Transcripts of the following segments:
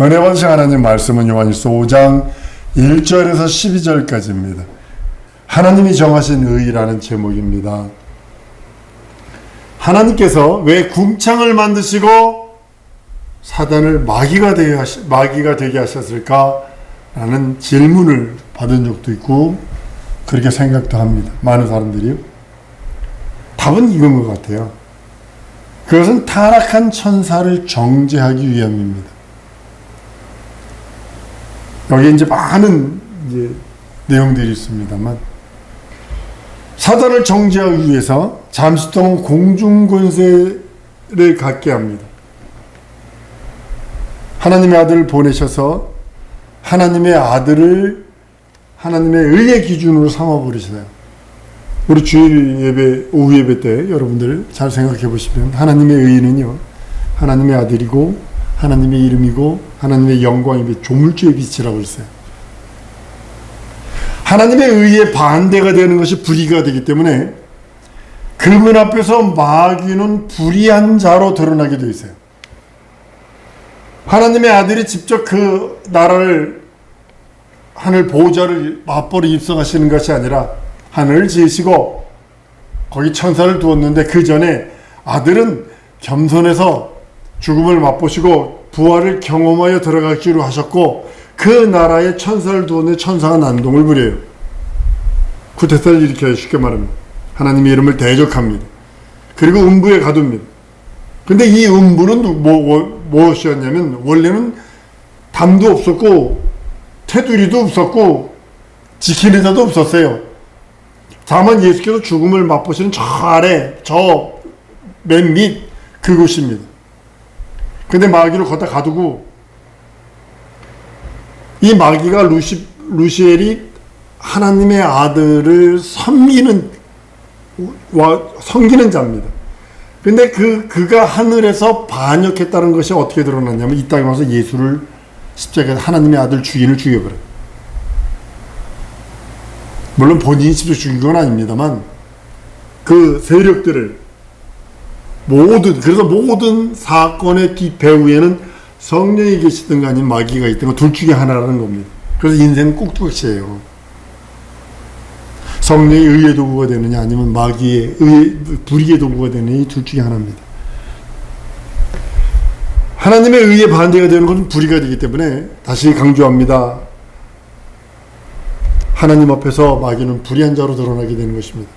은혜 받으신 하나님 말씀은 요한일서 5장 1절에서 12절까지입니다. 하나님이 정하신 의라는 제목입니다. 하나님께서 왜 궁창을 만드시고 사단을 마귀가 되게 하셨을까? 라는 질문을 받은 적도 있고 그렇게 생각도 합니다. 많은 사람들이요. 답은 이건 것 같아요. 그것은 타락한 천사를 정죄하기 위함입니다. 여기 이제 많은 내용들이 있습니다만, 사단을 정죄하기 위해서 잠시 동안 공중 권세를 갖게 합니다. 하나님의 아들을 보내셔서 하나님의 아들을 하나님의 의의 기준으로 삼아버리세요. 우리 주일 예배, 오후 예배 때 여러분들 잘 생각해 보시면 하나님의 의는요, 하나님의 아들이고 하나님의 이름이고 하나님의 영광이 조물주의 빛이라고 했어요. 하나님의 의에 반대가 되는 것이 불의가 되기 때문에 그분 앞에서 마귀는 불의한 자로 드러나게 되어 있어요. 하나님의 아들이 직접 그 나라를, 하늘 보호자를 맞벌이 입성하시는 것이 아니라 하늘을 지으시고 거기 천사를 두었는데 그 전에 아들은 겸손해서 죽음을 맛보시고 부활을 경험하여 들어가기로 하셨고 그 나라에 천사를 두었는데 천사가 난동을 부려요. 쿠데타를 일으켜요. 쉽게 말하면 하나님의 이름을 대적합니다. 그리고 음부에 가둡니다. 근데 이 음부는 무엇이었냐면 원래는 담도 없었고 테두리도 없었고 지키는 자도 없었어요. 다만 예수께서 죽음을 맛보시는 저 아래, 저 맨 밑 그곳입니다. 근데 마귀를 거기다 가두고 이 마귀가 루시엘이 하나님의 아들을 섬기는 자입니다. 근데 그가 하늘에서 반역했다는 것이 어떻게 드러났냐면 이 땅에 와서 예수를 십자가에서 하나님의 아들 주인을 죽여버려요. 물론 본인이 직접 죽인 건 아닙니다만 그 세력들을 그래서 모든 사건의 뒷배후에는 성령이 계시든가 아니면 마귀가 있든가 둘 중에 하나라는 겁니다. 그래서 인생은 꼭두각시예요. 성령의 의의 도구가 되느냐 아니면 마귀의 불의의 도구가 되느냐 이 둘 중에 하나입니다. 하나님의 의에 반대가 되는 것은 불의가 되기 때문에 다시 강조합니다. 하나님 앞에서 마귀는 불의한 자로 드러나게 되는 것입니다.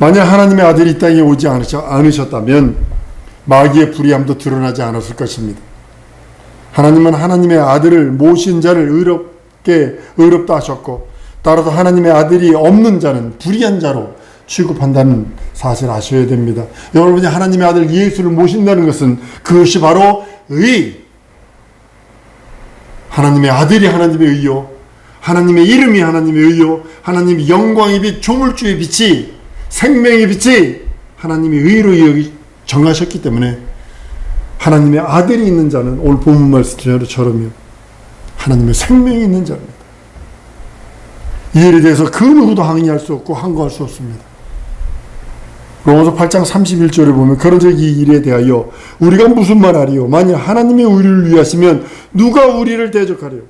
만약 하나님의 아들이 이 땅에 오지 않으셨다면 마귀의 불의함도 드러나지 않았을 것입니다. 하나님은 하나님의 아들을 모신 자를 의롭다 하셨고 따라서 하나님의 아들이 없는 자는 불의한 자로 취급한다는 사실을 아셔야 됩니다. 여러분이 하나님의 아들 예수를 모신다는 것은 그것이 바로 의. 하나님의 아들이 하나님의 의요, 하나님의 이름이 하나님의 의요, 하나님의 영광의 빛, 조물주의 빛이, 생명의 빛이 하나님의 의로 정하셨기 때문에 하나님의 아들이 있는 자는 오늘 본문 말씀처럼요 하나님의 생명이 있는 자입니다. 이 일에 대해서 그 누구도 항의할 수 없고 항거할 수 없습니다. 로마서 8장 31절에 보면 그런즉 이 일에 대하여 우리가 무슨 말하리요? 만약 하나님의 우리를 위하시면 누가 우리를 대적하리요?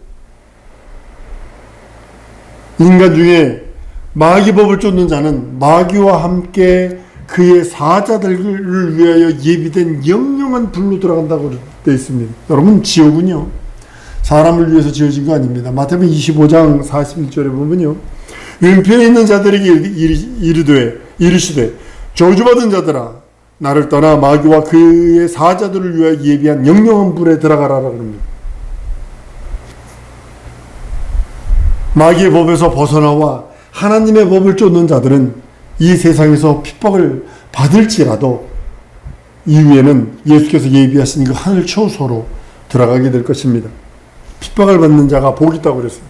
인간 중에 마귀법을 쫓는 자는 마귀와 함께 그의 사자들을 위하여 예비된 영영한 불로 들어간다고 되어 있습니다. 여러분, 지옥은요 사람을 위해서 지어진 거 아닙니다. 마태복음 25장 41절에 보면요 왼편에 있는 자들에게 이르시되 저주받은 자들아 나를 떠나 마귀와 그의 사자들을 위하여 예비한 영영한 불에 들어가라라고 합니다. 마귀의 법에서 벗어나와 하나님의 법을 쫓는 자들은 이 세상에서 핍박을 받을지라도 이후에는 예수께서 예비하신 그 하늘 초소로 들어가게 될 것입니다. 핍박을 받는 자가 복이 있다고 그랬어요.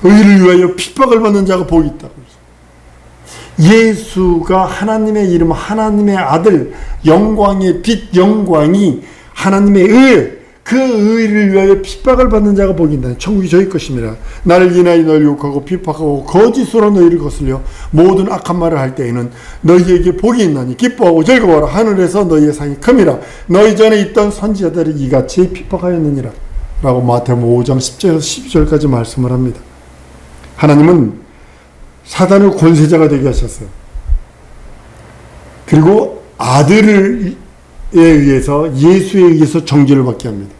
의를 위하여 핍박을 받는 자가 복이 있다고 그랬어요. 예수가 하나님의 이름, 하나님의 아들, 영광의 빛, 영광이 하나님의 의, 그 의를 위하여 핍박을 받는 자가 복이 있나니 천국이 저희 것입니다. 나를 인하여 너희를 욕하고 핍박하고 거짓으로 너희를 거슬려 모든 악한 말을 할 때에는 너희에게 복이 있나니 기뻐하고 즐거워라. 하늘에서 너희의 상이 큼이라. 너희 전에 있던 선지자들이 이같이 핍박하였느니라. 라고 마태복음 5장 10절에서 12절까지 말씀을 합니다. 하나님은 사단을 권세자가 되게 하셨어요. 그리고 아들에 의해서, 예수에 의해서 정죄를 받게 합니다.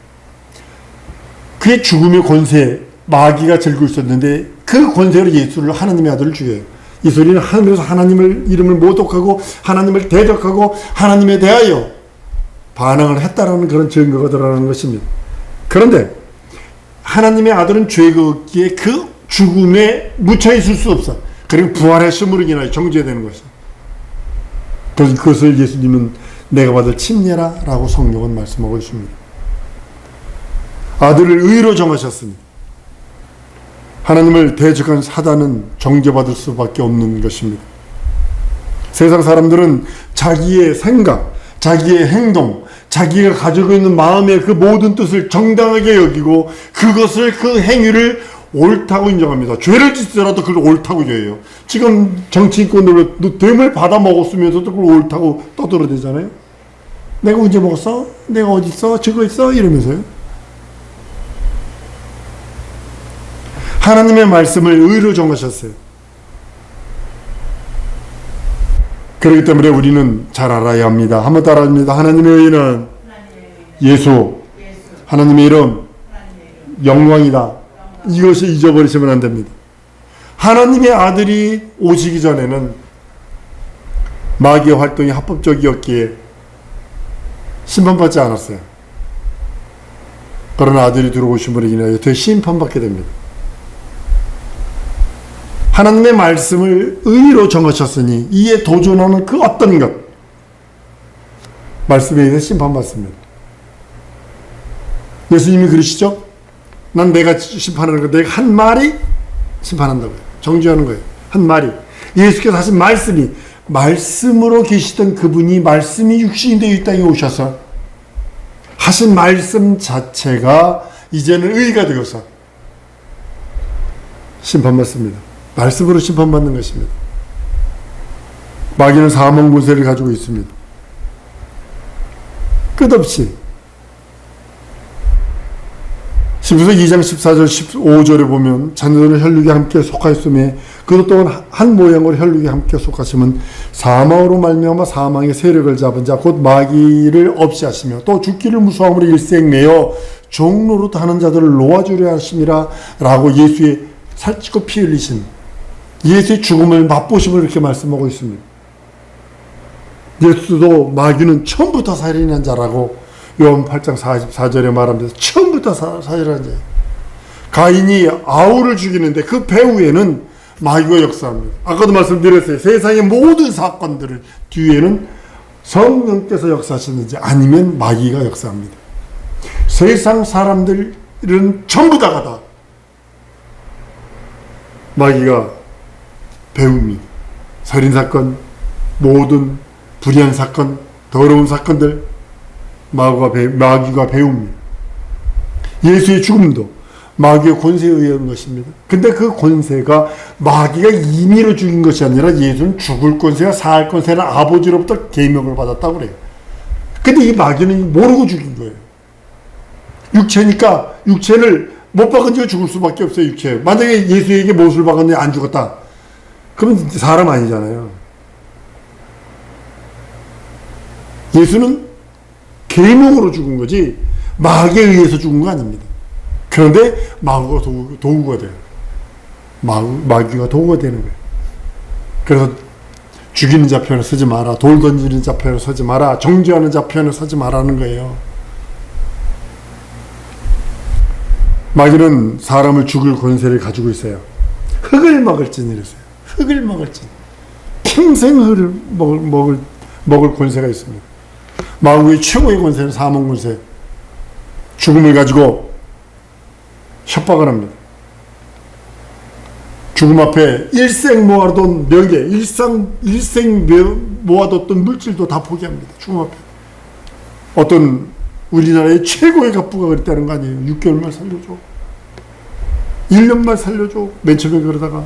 그의 죽음의 권세, 마귀가 들고 있었는데 그 권세로 예수를, 하나님의 아들을 죽여요. 이 소리는 하늘에서 하나님을 이름을 모독하고 하나님을 대적하고 하나님에 대하여 반항을 했다라는 그런 증거가 드러나는 것입니다. 그런데 하나님의 아들은 죄가 없기에 그 죽음에 묻혀 있을 수 없어. 그리고 부활하심으로 인하여 정죄되는 것이죠. 그래서 그것을 예수님은 내가 받을 침례라 라고 성경은 말씀하고 있습니다. 아들을 의로 정하셨으니 하나님을 대적한 사단은 정죄받을 수밖에 없는 것입니다. 세상 사람들은 자기의 생각, 자기의 행동, 자기가 가지고 있는 마음의 그 모든 뜻을 정당하게 여기고 그것을, 그 행위를 옳다고 인정합니다. 죄를 짓더라도 그걸 옳다고 여겨요. 지금 정치인권으로 뇌물 받아 먹었으면서도 그걸 옳다고 떠들어대잖아요. 내가 언제 먹었어? 내가 어디 있어? 저거 있어? 이러면서요. 하나님의 말씀을 의로 정하셨어요. 그렇기 때문에 우리는 잘 알아야 합니다. 한번 따라합니다. 하나님의 의는 예수, 하나님의 이름, 영광이다. 이것을 잊어버리시면 안 됩니다. 하나님의 아들이 오시기 전에는 마귀의 활동이 합법적이었기에 심판받지 않았어요. 그러나 아들이 들어오심으로 인하여 심판받게 됩니다. 하나님의 말씀을 의로 정하셨으니 이에 도전하는 그 어떤 것, 말씀에 의해서 심판받습니다. 예수님이 그러시죠? 난 내가 심판하는 거, 내가 한 말이 심판한다고요. 정죄하는 거예요. 한 말이. 예수께서 하신 말씀이, 말씀으로 계시던 그분이 말씀이 육신이 되어 이 땅에 오셔서 하신 말씀 자체가 이제는 의가 되어서 심판받습니다. 말씀으로 심판받는 것입니다. 마귀는 사망 권세를 가지고 있습니다. 끝없이 신부서 2장 14절 15절에 보면 자녀들은 혈육에 함께 속하였음에 그것 또한 한 모양으로 혈육에 함께 속하심은 사망으로 말미암아 사망의 세력을 잡은 자 곧 마귀를 없이 하시며 또 죽기를 무서함으로 일생 내어 종로로 하는 자들을 놓아주려 하심이라 라고 예수의 살찌고 피 흘리신 예수의 죽음을 맛보심을 이렇게 말씀하고 있습니다. 예수도 마귀는 처음부터 살인한 자라고 요한 8장 44절에 말하면서 처음부터 살인한 자예요. 가인이 아우를 죽이는데 그 배후에는 마귀가 역사합니다. 아까도 말씀드렸어요. 세상의 모든 사건들을 뒤에는 성령께서 역사하시는지 아니면 마귀가 역사합니다. 세상 사람들은 전부 다가 다 마귀가 배웁니다. 살인사건, 모든 불의한 사건, 더러운 사건들 마귀가 배웁니다. 예수의 죽음도 마귀의 권세에 의한 것입니다. 근데 그 권세가 마귀가 임의로 죽인 것이 아니라 예수는 죽을 권세와 살 권세는 아버지로부터 계명을 받았다고 그래요. 근데 이 마귀는 모르고 죽인 거예요. 육체니까 육체를 못 박은 지가 죽을 수밖에 없어요. 육체. 만약에 예수에게 못을 박았는데 안 죽었다. 그러면 사람 아니잖아요. 예수는 계명으로 죽은 거지 마귀에 의해서 죽은 거 아닙니다. 그런데 마귀가 도구가 돼요. 마귀가 도구가 되는 거예요. 그래서 죽이는 자 편을 쓰지 마라. 돌 던지는 자 편을 서지 마라. 정죄하는 자 편을 서지 마라는 거예요. 마귀는 사람을 죽일 권세를 가지고 있어요. 흙을 먹을진 이랬어요. 흙을 먹을진. 평생 흙을 먹을 권세가 있습니다. 마귀의 최고의 권세는 사망 권세. 죽음을 가지고 협박을 합니다. 죽음 앞에 일생 모아뒀던 명예, 일생 모아뒀던 물질도 다 포기합니다. 죽음 앞에. 어떤 우리나라의 최고의 갑부가 그랬다는 거 아니에요. 6개월만 살려줘. 1년만 살려줘. 맨 처음에 그러다가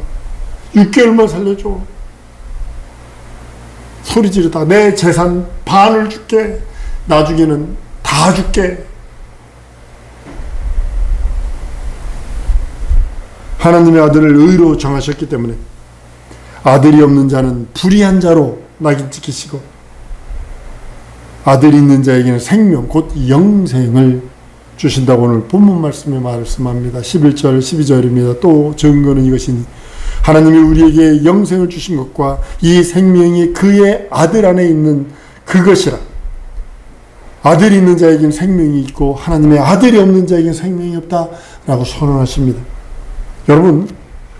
6개월만 살려줘. 소리 지르다 내 재산 반을 줄게. 나중에는 다 줄게. 하나님의 아들을 의로 정하셨기 때문에 아들이 없는 자는 불의한 자로 낙인 찍히시고 아들이 있는 자에게는 생명 곧 영생을 주신다고 오늘 본문 말씀에 말씀합니다. 11절 12절입니다. 또 증거는 이것이니 하나님이 우리에게 영생을 주신 것과 이 생명이 그의 아들 안에 있는 그것이라. 아들이 있는 자에게는 생명이 있고 하나님의 아들이 없는 자에게는 생명이 없다라고 선언하십니다. 여러분,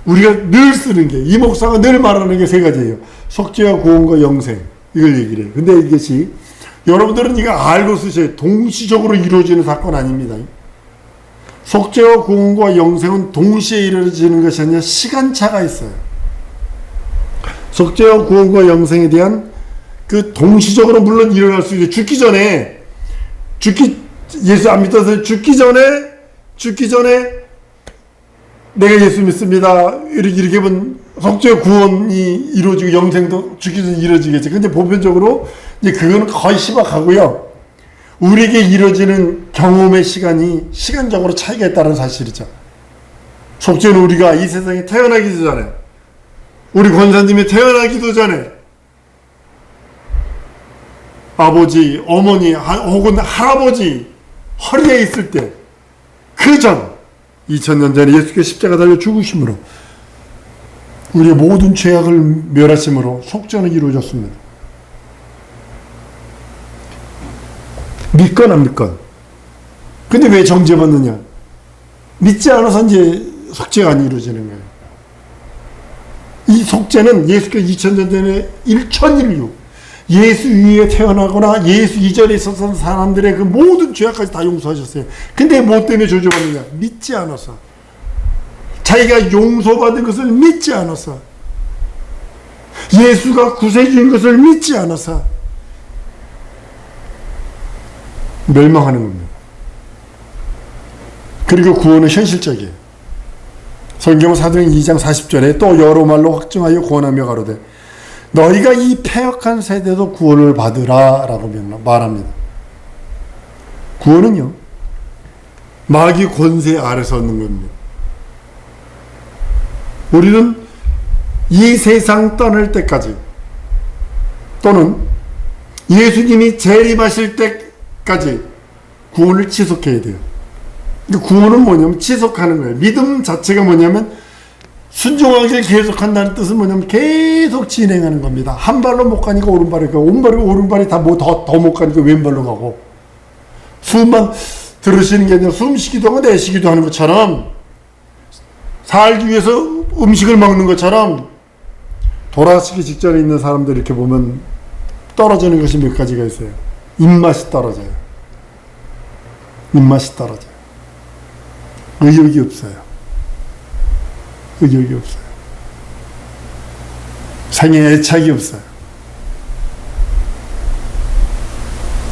우리가 늘 쓰는 게, 이 목사가 늘 말하는 게 세 가지예요. 속죄와 구원과 영생. 이걸 얘기를 해요. 근데 이것이 여러분들은 이거 알고 쓰셔야 동시적으로 이루어지는 사건 아닙니다. 속죄와 구원과 영생은 동시에 이루어지는 것이 아니라 시간차가 있어요. 속죄와 구원과 영생에 대한 그 동시적으로 물론 일어날 수 있어요. 예수 안 믿어서 죽기 전에 내가 예수 믿습니다. 이렇게 하면 속죄 구원이 이루어지고 영생도 죽기 전에 이루어지겠죠. 근데 보편적으로 이제 그거는 거의 희박하고요. 우리에게 이루어지는 경험의 시간이 시간적으로 차이가 있다는 사실이죠. 속죄는 우리가 이 세상에 태어나기도 전에, 우리 권사님이 태어나기도 전에 아버지, 어머니 혹은 할아버지 허리에 있을 때 그 전 2000년 전에 예수께서 십자가 달려 죽으심으로 우리의 모든 죄악을 멸하심으로 속죄는 이루어졌습니다. 믿건 안 믿건. 근데 왜 정죄받느냐? 믿지 않아서 이제 속죄가 안 이루어지는 거예요. 이 속죄는 예수께서 2000년 전에 일천인류, 예수 위에 태어나거나 예수 이전에 있었던 사람들의 그 모든 죄악까지 다 용서하셨어요. 근데 뭐 때문에 저주받느냐? 믿지 않아서. 자기가 용서받은 것을 믿지 않아서. 예수가 구세주인 것을 믿지 않아서 멸망하는 겁니다. 그리고 구원은 현실적이에요. 성경 사도행 2장 40절에 또 여러 말로 확증하여 구원하며 가로되 너희가 이 패역한 세대도 구원을 받으라 라고 말합니다. 구원은요, 마귀 권세 아래서 얻는 겁니다. 우리는 이 세상 떠날 때까지 또는 예수님이 재림하실 때까지 구원을 지속해야 돼요. 구원은 뭐냐면 지속하는 거예요. 믿음 자체가 뭐냐면 순종하기를 계속한다는 뜻은 뭐냐면 계속 진행하는 겁니다. 한 발로 못 가니까 오른발이 가고 오른발이 다 뭐 더 못 가니까 왼발로 가고 숨만 들으시는 게 아니라 숨쉬기도 하고 내쉬기도 하는 것처럼 살기 위해서 음식을 먹는 것처럼 돌아가시기 직전에 있는 사람들 이렇게 보면 떨어지는 것이 몇 가지가 있어요. 입맛이 떨어져요. 입맛이 떨어져요. 의욕이 없어요. 의욕이 없어요. 생에 애착이 없어요.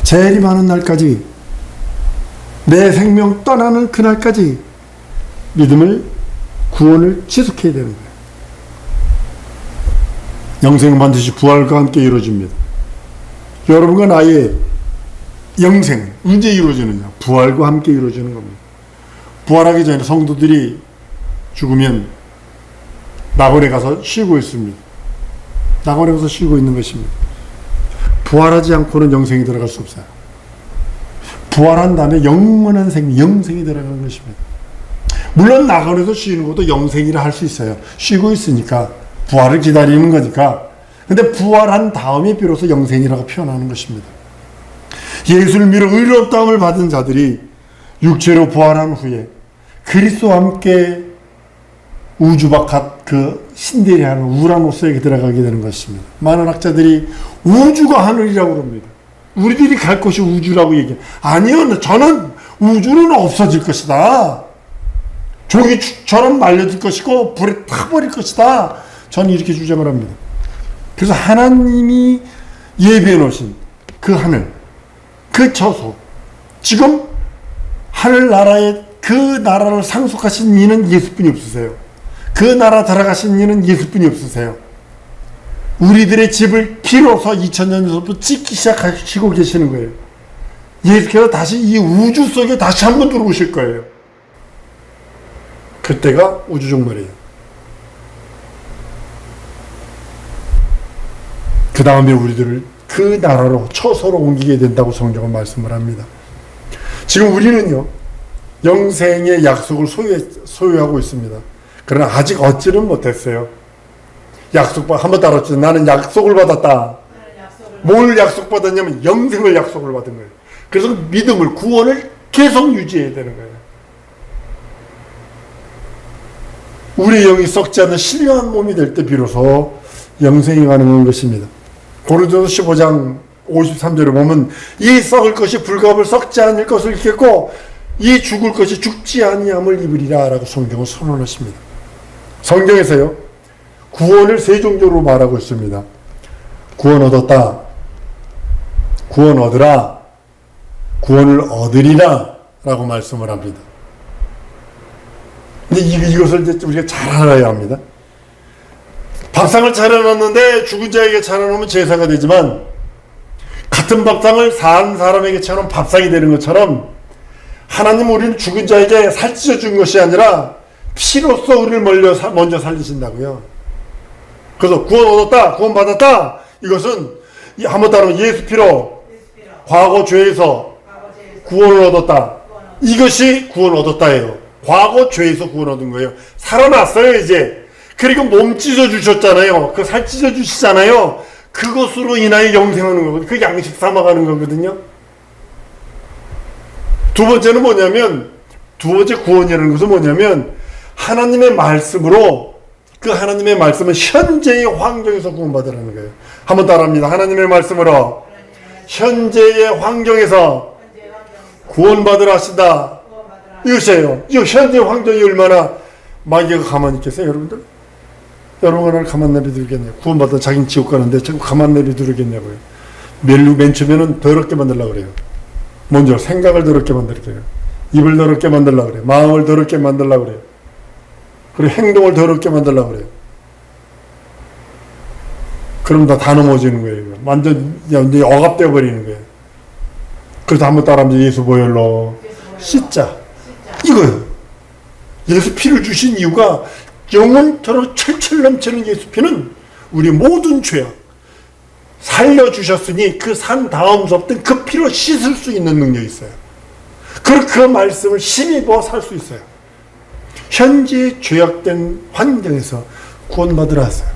재림하는 날까지, 내 생명 떠나는 그날까지 믿음을, 구원을 지속해야 되는 거예요. 영생은 반드시 부활과 함께 이루어집니다. 여러분과 나의 영생은 언제 이루어지느냐? 부활과 함께 이루어지는 겁니다. 부활하기 전에 성도들이 죽으면 낙원에 가서 쉬고 있습니다. 낙원에 가서 쉬고 있는 것입니다. 부활하지 않고는 영생이 들어갈 수 없어요. 부활한 다음에 영원한 생명, 영생이 들어가는 것입니다. 물론 낙원에서 쉬는 것도 영생이라 할 수 있어요. 쉬고 있으니까 부활을 기다리는 거니까. 근데 부활한 다음에 비로소 영생이라고 표현하는 것입니다. 예수를 믿어 의롭다함을 받은 자들이 육체로 부활한 후에 그리스도와 함께 우주 바깥 그 신들이 하는 우라노스에게 들어가게 되는 것입니다. 많은 학자들이 우주가 하늘이라고 합니다. 우리들이 갈 곳이 우주라고 얘기해요. 아니요, 저는 우주는 없어질 것이다. 조기처럼 말려질 것이고 불에 타버릴 것이다. 저는 이렇게 주장을 합니다. 그래서 하나님이 예비해 놓으신 그 하늘, 그 처소, 지금 하늘나라에 그 나라를 상속하신 이는 예수뿐이 없으세요. 그 나라 들어가신 이는 예수뿐이 없으세요. 우리들의 집을 비로소 2000년 전부터 짓기 시작하시고 계시는 거예요. 예수께서 다시 이 우주 속에 다시 한번 들어오실 거예요. 그때가 우주 종말이에요. 그 다음에 우리들을 그 나라로 처소로 옮기게 된다고 성경은 말씀을 합니다. 지금 우리는요, 영생의 약속을 소유하고 있습니다. 그러나 아직 얻지는 못했어요. 한번 따라합시다. 나는 약속을 받았다. 뭘 약속받았냐면 영생을 약속을 받은 거예요. 그래서 믿음을, 구원을 계속 유지해야 되는 거예요. 우리의 영이 썩지 않는 신령한 몸이 될 때 비로소 영생이 가능한 것입니다. 고린도서 15장 53절에 보면 이 썩을 것이 불갑을 썩지 않을 것을 입겠고 이 죽을 것이 죽지 아니함을 입으리라 라고 성경은 선언하십니다. 성경에서요, 구원을 세 종류로 말하고 있습니다. 구원 얻었다, 구원 얻으라, 구원을 얻으리라 라고 말씀을 합니다. 근데 이것을 이제 우리가 잘 알아야 합니다. 밥상을 차려놨는데 죽은 자에게 차려놓으면 제사가 되지만 같은 밥상을 산 사람에게 차려놓으면 밥상이 되는 것처럼 하나님은 우리는 죽은 자에게 살찌워 준 것이 아니라 피로써 우리를 먼저 살리신다고요. 그래서 구원 얻었다, 구원 받았다, 이것은 한번 따르면 예수 피로 과거 죄에서 구원을 얻었다. 이것이 구원 얻었다예요. 과거 죄에서 구원 얻은 거예요. 살아났어요 이제. 그리고 몸 찢어 주셨잖아요. 그 살 찢어 주시잖아요. 그것으로 인하여 영생하는 거거든요. 그 양식 삼아가는 거거든요. 두 번째는 뭐냐면, 두 번째 구원이라는 것은 뭐냐면 하나님의 말씀으로, 그 하나님의 말씀은 현재의 환경에서 구원받으라는 거예요. 한번 따라합니다. 하나님의 말씀으로 현재의 환경에서 구원받으라 하신다. 이것이에요. 이 현재 환경이 얼마나, 마귀가 가만히 있겠어요 여러분들? 여러분을 가만 내비두겠네요. 구원받아 자기는 지옥 가는데 자꾸 가만 내비두겠냐고요. 맨 처음에는 더럽게 만들려고 그래요. 먼저 생각을 더럽게 만들게요. 입을 더럽게 만들려고 그래요. 마음을 더럽게 만들려고 그래요. 그리고 행동을 더럽게 만들려고 그래요. 그럼 다 넘어지는 거예요. 완전 억압되어 버리는 거예요. 그래서 한번 따라하면 예수 보혈로 씻자. 이거예요. 예수 피를 주신 이유가 영혼처럼 철철 넘치는 예수 피는 우리 모든 죄악 살려주셨으니 그 산 다음서부터 그 피로 씻을 수 있는 능력이 있어요. 그 말씀을 힘입어 살 수 있어요. 현재 죄악된 환경에서 구원받으라 하세요.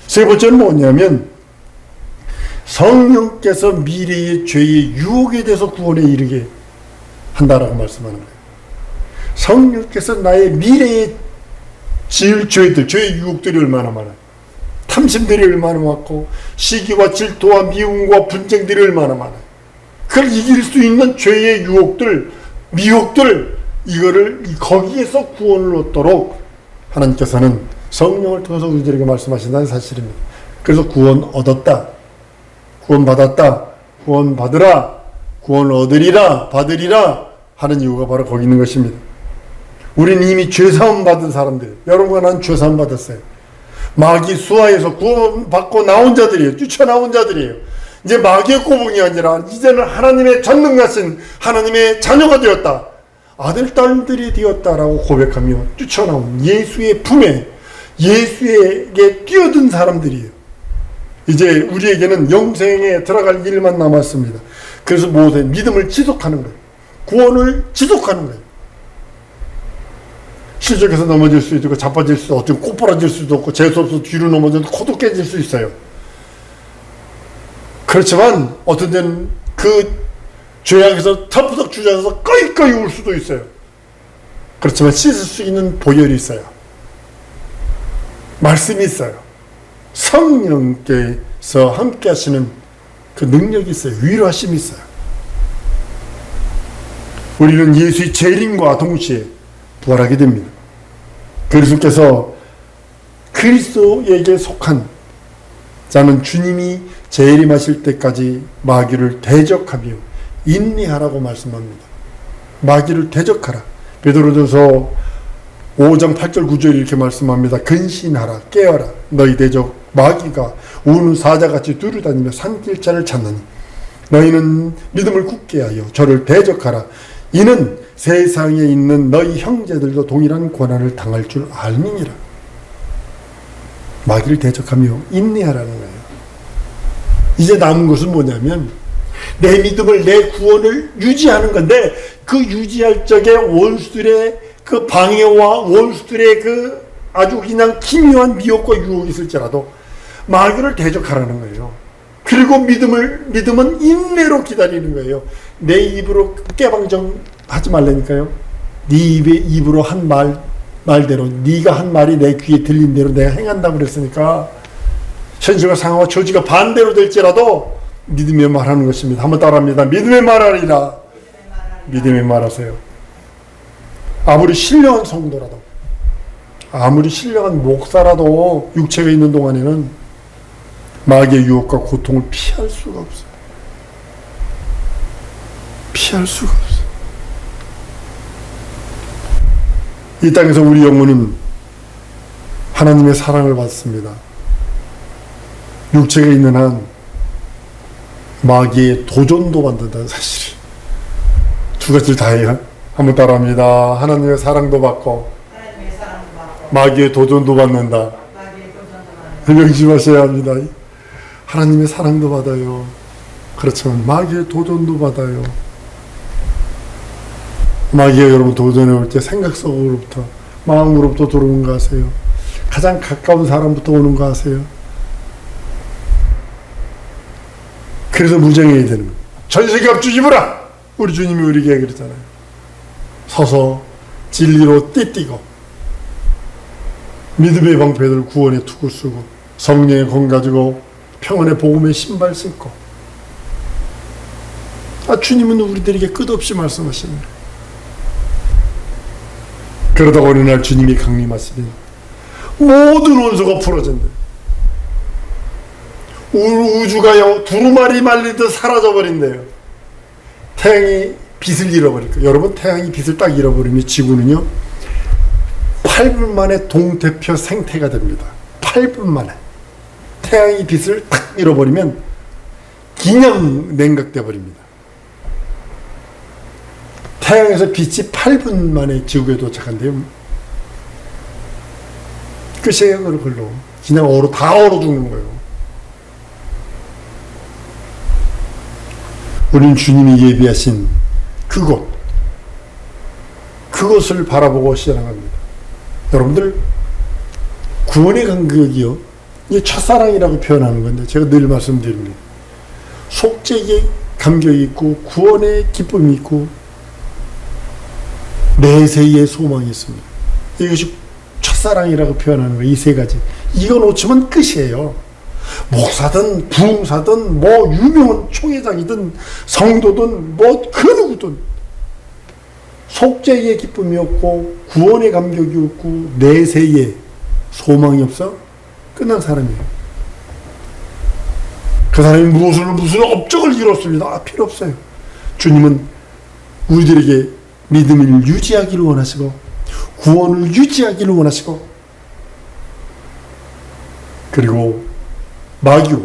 세 번째는 뭐냐면 성령께서 미래의 죄의 유혹에 대해서 구원에 이르게 한다라고 말씀하는 거예요. 성령께서 나의 미래의 지을 죄들, 죄의 유혹들이 얼마나 많아요. 탐심들이 얼마나 많고 시기와 질투와 미움과 분쟁들이 얼마나 많아요. 그걸 이길 수 있는 죄의 유혹들, 미혹들, 이거를 거기에서 구원을 얻도록 하나님께서는 성령을 통해서 우리들에게 말씀하신다는 사실입니다. 그래서 구원 얻었다, 구원 받았다, 구원 받으라, 구원 얻으리라, 받으리라 하는 이유가 바로 거기 있는 것입니다. 우리는 이미 죄사함 받은 사람들, 여러분과 난 죄사함 받았어요. 마귀 수하에서 구원받고 나온 자들이에요. 뛰쳐나온 자들이에요. 이제 마귀의 꼬붕이 아니라 이제는 하나님의 전능하신 하나님의 자녀가 되었다, 아들 딸들이 되었다라고 고백하며 뛰쳐나온 예수의 품에, 예수에게 뛰어든 사람들이에요. 이제 우리에게는 영생에 들어갈 일만 남았습니다. 그래서 무엇에 믿음을 지속하는 거예요. 구원을 지속하는 거예요. 실족해서 넘어질 수도 있고 자빠질 수도 없고 꼬부라질 수도 없고 재수없어서 뒤로 넘어져도 코도 깨질 수 있어요. 그렇지만 어떤 때는 그 죄악에서 터프덕 주저앉아서 꺼이꺼이 울 수도 있어요. 그렇지만 씻을 수 있는 보혈이 있어요. 말씀이 있어요. 성령께서 함께 하시는 그 능력이 있어요. 위로하심이 있어요. 우리는 예수의 재림과 동시에 부활하게 됩니다. 그리스도께서 그리스도에게 속한 자는 주님이 재림하실 때까지 마귀를 대적하며 인내하라고 말씀합니다. 마귀를 대적하라. 베드로전서 5장 8절 9절 이렇게 말씀합니다. 근신하라, 깨어라. 너희 대적 마귀가 우는 사자같이 두루다니며 산길자를 찾느니 너희는 믿음을 굳게 하여 저를 대적하라. 이는 세상에 있는 너희 형제들도 동일한 고난을 당할 줄 알미니라. 마귀를 대적하며 인내하라는 거예요. 이제 남은 것은 뭐냐면 내 믿음을, 내 구원을 유지하는 건데, 그 유지할 적에 원수들의 그 방해와 원수들의 그 아주 그냥 기묘한 미혹과 유혹이 있을지라도 마귀를 대적하라는 거예요. 그리고 믿음은 인내로 기다리는 거예요. 내 입으로 깨방정 하지 말라니까요. 네 입으로 한 말대로, 네가 한 말이 내 귀에 들린 대로 내가 행한다고 그랬으니까 현실과 상황과 조지가 반대로 될지라도 믿음의 말하는 것입니다. 한번 따라합니다. 믿음의 말하리라. 믿음의 말하세요. 아무리 신령한 성도라도, 아무리 신령한 목사라도 육체가 있는 동안에는 마귀의 유혹과 고통을 피할 수가 없어요. 피할 수가 없어요. 이 땅에서 우리 영혼은 하나님의 사랑을 받습니다. 육체가 있는 한 마귀의 도전도 받는다는 사실. 두 가지를 다 해요. 한번 따라합니다. 하나님의 사랑도 받고 마귀의 도전도 받는다. 명심하셔야 합니다. 하나님의 사랑도 받아요. 그렇지만 마귀의 도전도 받아요. 마귀가 여러분 도전해 올 때 생각 속으로부터, 마음으로부터 들어오는 거 아세요? 가장 가까운 사람부터 오는 거 아세요? 그래서 무정해야 되는 거예요. 전세값 주지부라! 우리 주님이 우리에게 그랬잖아요. 서서 진리로 띠띠고 믿음의 방패들 구원의 투구 쓰고 성령의 건 가지고 평안의 복음의 신발 신고. 주님은 우리들에게 끝없이 말씀하십니다. 그러다가 어느 날 주님이 강림하시니 모든 원수가 풀어진대. 우주가요 두루마리 말리듯 사라져버린대요. 태양이 빛을 잃어버릴 거예요. 여러분, 태양이 빛을 딱 잃어버리면 지구는요 8분 만에 동태표 생태가 됩니다. 8분 만에 태양이 빛을 딱 잃어버리면 그냥 냉각돼 버립니다. 태양에서 빛이 8분 만에 지구에 도착한대요. 끝이에요. 그걸로 그냥 다 얼어 죽는 거예요. 우린 주님이 예비하신 그것을 바라보고 시작합니다. 여러분들, 구원의 간격이요, 이게 첫사랑이라고 표현하는 건데 제가 늘 말씀드립니다. 속죄의 감격이 있고 구원의 기쁨이 있고 내세의 소망이 있습니다. 이것이 첫사랑이라고 표현하는 거예요. 이 세 가지. 이거 놓치면 끝이에요. 목사든 부흥사든 뭐 유명한 총회장이든 성도든 뭐 그 누구든 속죄의 기쁨이 없고 구원의 감격이 없고 내세의 소망이 없어 끝난 사람이에요. 그 사람이 무슨 업적을 이뤘습니다. 필요 없어요. 주님은 우리들에게 믿음을 유지하기를 원하시고 구원을 유지하기를 원하시고 그리고 마귀와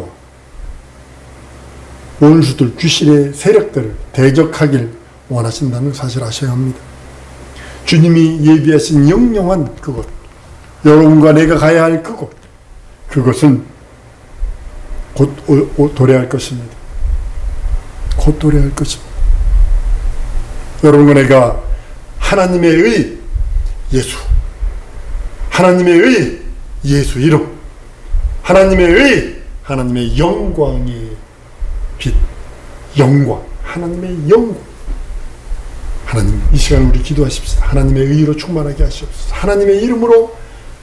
원수들, 귀신의 세력들을 대적하길 원하신다는 사실을 아셔야 합니다. 주님이 예비하신 영영한 그곳, 여러분과 내가 가야 할 그것은 곧 도래할 것입니다. 곧 도래할 것입니다. 여러분과 내가 하나님의 의 예수, 하나님의 의 예수 이름, 하나님의 의, 하나님의 영광의 빛, 영광, 하나님의 영광. 하나님, 이 시간 우리 기도하십시다. 하나님의 의로 충만하게 하시옵소서. 하나님의 이름으로,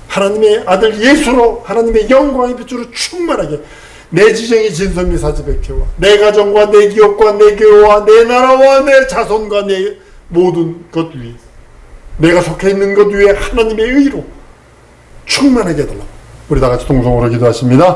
하나님의 아들 예수로, 하나님의 영광의 빛으로 충만하게 내 지정이 진선미 사지백회와 내 가정과 내 기업과 내 교회와 내 나라와 내 자손과 내 모든 것 위에, 내가 속해 있는 것 위에 하나님의 의로 충만하게 해달라고 우리 다 같이 동성으로 기도하십니다.